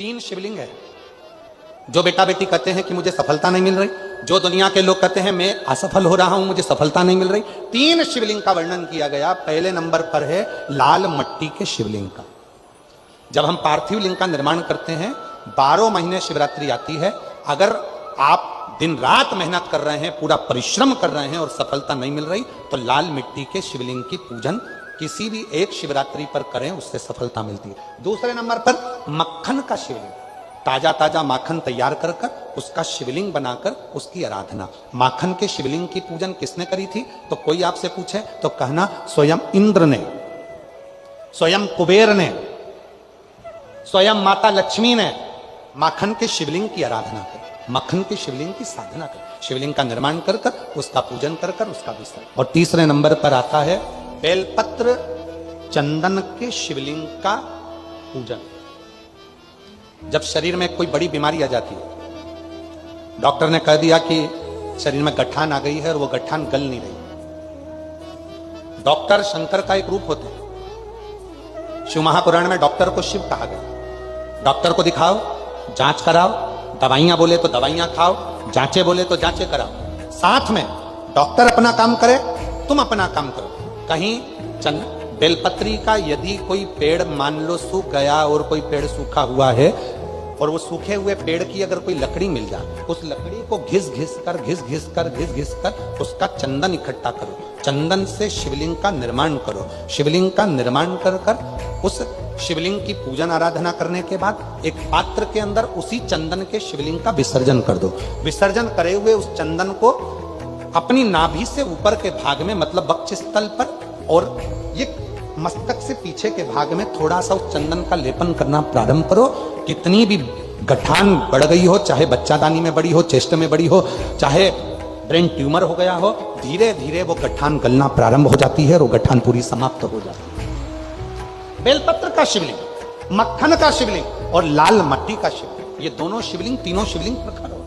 तीन शिवलिंग है। जो बेटा बेटी कहते हैं कि मुझे सफलता नहीं मिल रही, जो दुनिया के लोग कहते हैं मैं असफल हो रहा हूं, मुझे सफलता नहीं मिल रही, तीन शिवलिंग का वर्णन किया गया। पहले नंबर पर है लाल मट्टी के शिवलिंग का। जब हम पार्थिव लिंग का निर्माण करते हैं, 12 महीने शिवरात्रि आती है, अगर आप दिन रात मेहनत कर रहे हैं, पूरा परिश्रम कर रहे हैं और सफलता नहीं मिल रही, तो लाल मिट्टी के शिवलिंग की पूजन किसी भी एक शिवरात्रि पर करें, उससे सफलता मिलती है। दूसरे नंबर पर मक्खन का शिवलिंग, ताजा ताजा माखन तैयार कर कर उसका शिवलिंग बनाकर उसकी आराधना। माखन के शिवलिंग की पूजन किसने करी थी? तो कोई आपसे पूछे तो कहना स्वयं इंद्र ने, स्वयं कुबेर ने, स्वयं माता लक्ष्मी ने माखन के शिवलिंग की आराधना कर, मक्खन के शिवलिंग की साधना कर, शिवलिंग का निर्माण कर कर उसका पूजन कर कर उसका विसर्जन। और तीसरे नंबर पर आता है बेलपत्र चंदन के शिवलिंग का पूजन। जब शरीर में कोई बड़ी बीमारी आ जाती है, डॉक्टर ने कह दिया कि शरीर में गठान आ गई है और वो गठान गल नहीं रही, डॉक्टर शंकर का एक रूप होते हैं। शिव महापुराण में डॉक्टर को शिव कहा गया। डॉक्टर को दिखाओ, जांच कराओ, दवाइयां बोले तो दवाइयां खाओ, जांचे बोले तो जांचे कराओ। साथ में डॉक्टर अपना काम करे, तुम अपना काम करो। कहीं बेलपत्री का यदि कोई पेड़ मान लो सूख गया और कोई पेड़ सूखा हुआ है, और वो सूखे हुए पेड़ की अगर कोई लकड़ी मिल जाए, उस लकड़ी को घिस घिस कर उसका चंदन इकट्ठा करो, चंदन से शिवलिंग का निर्माण करो। शिवलिंग का निर्माण कर कर उस शिवलिंग की पूजन आराधना करने के बाद एक पात्र के अंदर उसी चंदन के शिवलिंग का विसर्जन कर दो। विसर्जन करे हुए उस चंदन को अपनी नाभि से ऊपर के भाग में, मतलब वक्ष स्थल पर और ये मस्तक से पीछे के भाग में थोड़ा सा उस चंदन का लेपन करना प्रारंभ करो। कितनी भी गठान बढ़ गई हो, चाहे बच्चादानी में बड़ी हो, चेस्ट में बड़ी हो, चाहे ब्रेन ट्यूमर हो गया हो, धीरे धीरे वो गठान गलना प्रारंभ हो जाती है और वो गठान पूरी समाप्त हो जाती है। बेलपत्र का शिवलिंग, मक्खन का शिवलिंग और लाल मट्टी का शिवलिंग, ये दोनों शिवलिंग, तीनों शिवलिंग प्रखर हो।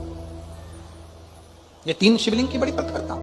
ये तीन शिवलिंग की बड़ी प्रखरता।